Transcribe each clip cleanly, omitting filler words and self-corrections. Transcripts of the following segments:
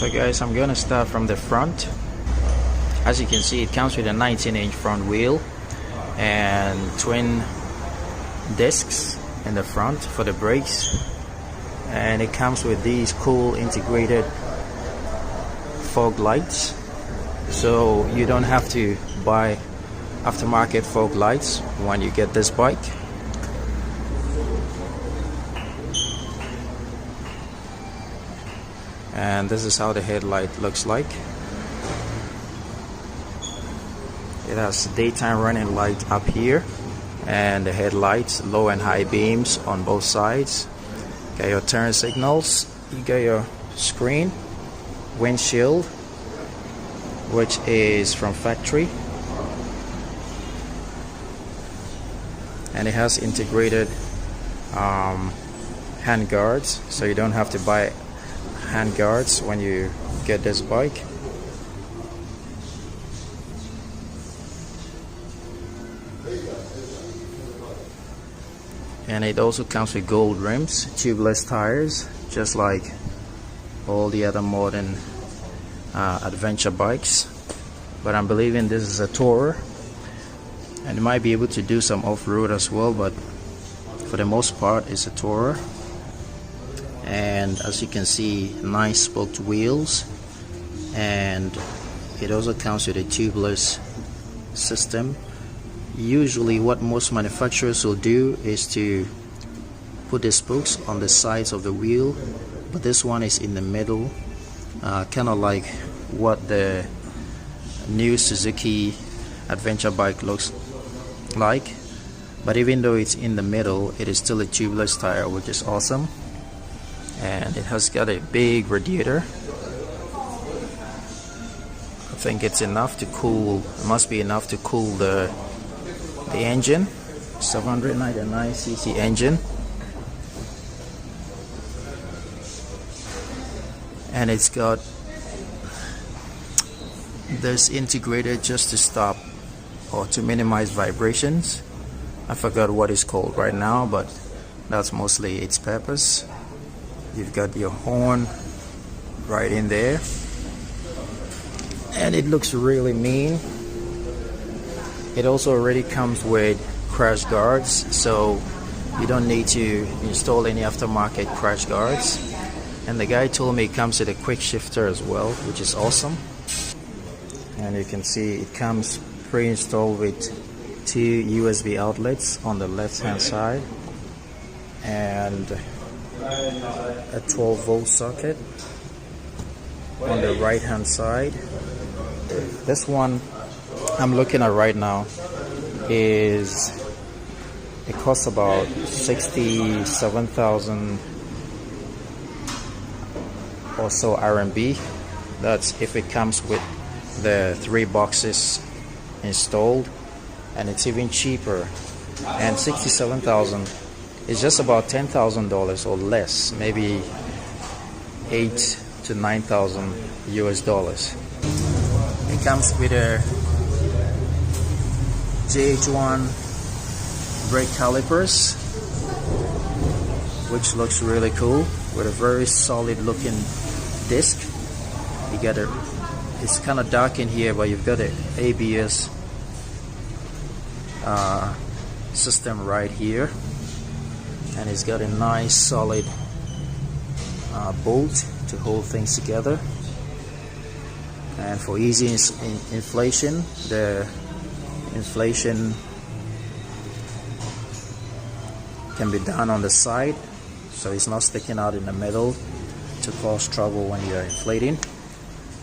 So guys, I'm gonna start from the front. As you can see, it comes with a 19-inch front wheel and twin discs in the front for the brakes, and it comes with these cool integrated fog lights, so you don't have to buy aftermarket fog lights when you get this bike. And this is how the headlight looks like. It has daytime running light up here and the headlights, low and high beams on both sides. Got your turn signals, you got your screen, windshield, which is from factory, and it has integrated hand guards, so you don't have to buy hand guards when you get this bike. And it also comes with gold rims, tubeless tires, just like all the other modern adventure bikes. But I'm believing this is a tourer, and it might be able to do some off-road as well, but for the most part it's a tourer. And as you can see, nice spoked wheels, and it also comes with a tubeless system. Usually what most manufacturers will do is to put the spokes on the sides of the wheel, but this one is in the middle, kind of like what the new Suzuki adventure bike looks like. But even though it's in the middle, it is still a tubeless tire, which is awesome. And it has got a big radiator. I think it's enough to cool, it must be enough to cool the engine. 799cc engine, and it's got this integrated just to stop or to minimize vibrations. I forgot what it's called right now, but that's mostly its purpose. You've got your horn right in there, and it looks really mean. It also already comes with crash guards, so you don't need to install any aftermarket crash guards. And the guy told me it comes with a quick shifter as well, which is awesome. And you can see it comes pre-installed with 2 USB outlets on the left hand side and a 12-volt socket on the right hand side. This one I'm looking at right now it costs about 67,000 or so RMB. That's if it comes with the 3 boxes installed, and it's even cheaper. And 67,000 is just about $10,000 or less, maybe 8 to 9,000 US dollars. It comes with a GH1 brake calipers, which looks really cool, with a very solid looking disc. You get it, it's kind of dark in here, but you've got an ABS system right here, and it's got a nice solid bolt to hold things together. And for easy inflation, the inflation can be done on the side, so it's not sticking out in the middle to cause trouble when you're inflating.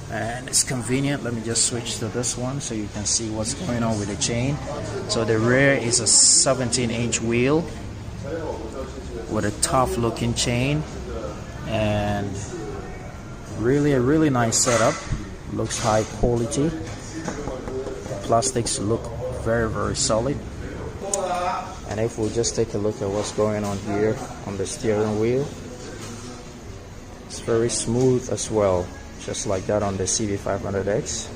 And it's convenient. Let me just switch to this one so you can see what's going on with the chain. So the rear is a 17-inch wheel with a tough looking chain, and really a really nice setup. Looks high quality. The plastics look very, very solid. And if we just take a look at what's going on here on the steering wheel, it's very smooth as well, just like that on the CB500X.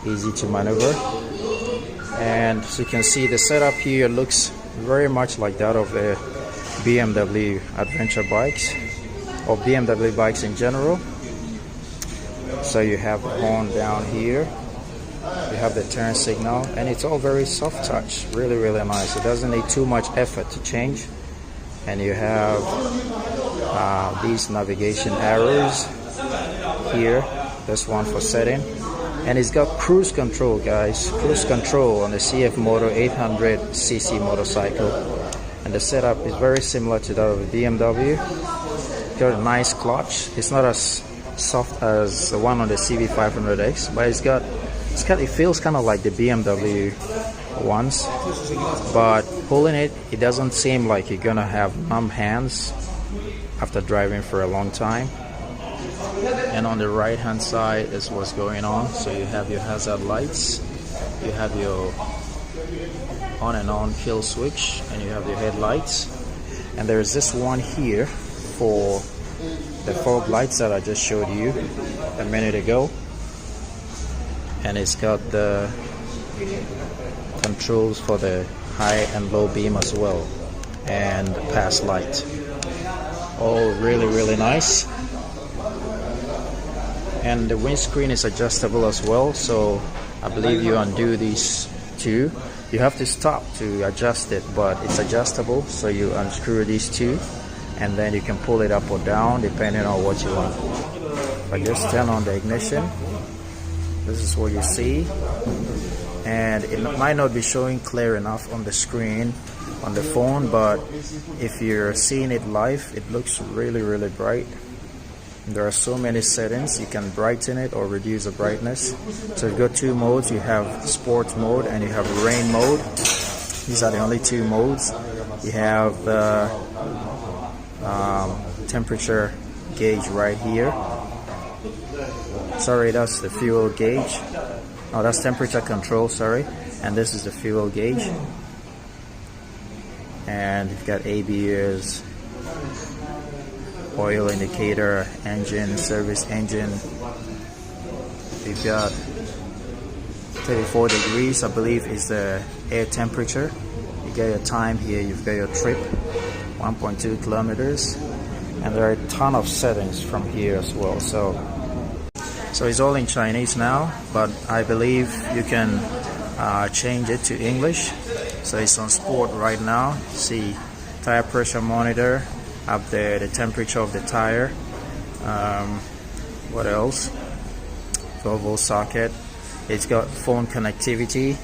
Easy to maneuver. And as you can see, the setup here looks very much like that of the BMW adventure bikes, or BMW bikes in general. So you have the horn down here, you have the turn signal, and it's all very soft touch, really nice. It doesn't need too much effort to change. And you have these navigation arrows here, this one for setting, and it's got cruise control, guys, cruise control on the CFMoto 800cc motorcycle. And the setup is very similar to that of the BMW. Got a nice clutch. It's not as soft as the one on the CB500X, but it feels kind of like the BMW ones, but pulling it doesn't seem like you're gonna have numb hands after driving for a long time. And on the right hand side is what's going on. So you have your hazard lights, you have your on and on kill switch, and you have your headlights, and there's this one here for the fog lights that I just showed you a minute ago, and it's got the controls for the high and low beam as well, and pass light. All really nice. And the windscreen is adjustable as well, so I believe you undo these two. You have to stop to adjust it, but it's adjustable, so you unscrew these two and then you can pull it up or down depending on what you want. If I just turn on the ignition, this is what you see, and it might not be showing clear enough on the screen on the phone, but if you're seeing it live, it looks really bright. There are so many settings. You can brighten it or reduce the brightness. So you've got two modes. You have sport mode and you have rain mode. These are the only two modes. You have the temperature gauge right here. Sorry, that's the fuel gauge. Oh, that's temperature control, sorry. And this is the fuel gauge. And you've got ABS, oil indicator, engine, service engine. You've got 34 degrees, I believe, is the air temperature. You get your time here, you've got your trip, 1.2 kilometers. And there are a ton of settings from here as well. So it's all in Chinese now, but I believe you can change it to English. So it's on sport right now. See, tire pressure monitor up there, the temperature of the tire. What else? 12-volt socket. It's got phone connectivity.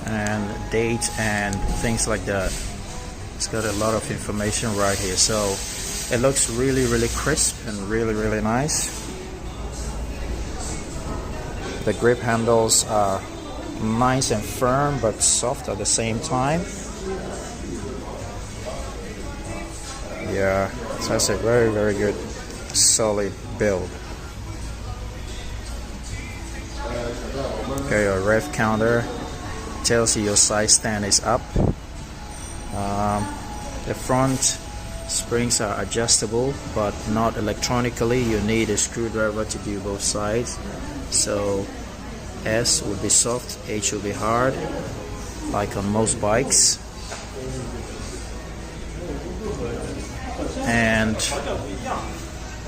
And date and things like that. It's got a lot of information right here, so it looks really crisp and really nice. The grip handles are nice and firm but soft at the same time. Yeah, so that's a very good solid build. Okay, your rev counter tells you your side stand is up. The front springs are adjustable, but not electronically. You need a screwdriver to do both sides. So S will be soft, H will be hard, like on most bikes. And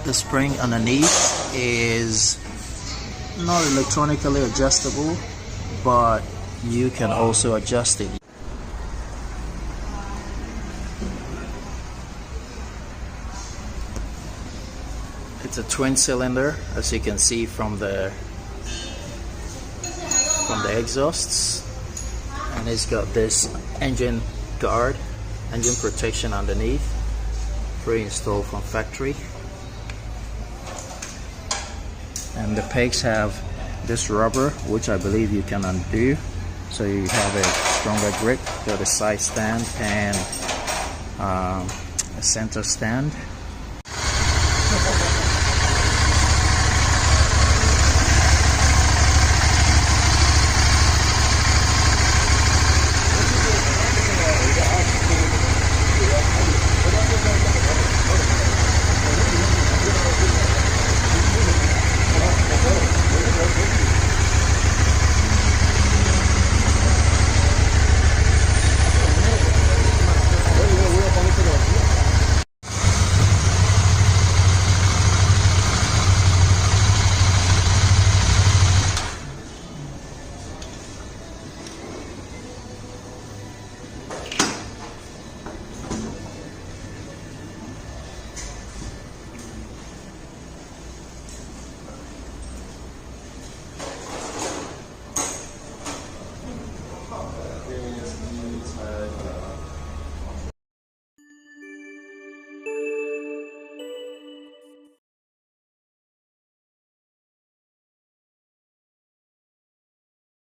the spring underneath is not electronically adjustable, but you can also adjust it. It's a twin cylinder, as you can see from the exhausts, and it's got this engine guard, engine protection underneath, pre-installed from factory. And the pegs have this rubber, which I believe you can undo, so you have a stronger grip. Got a side stand and a center stand.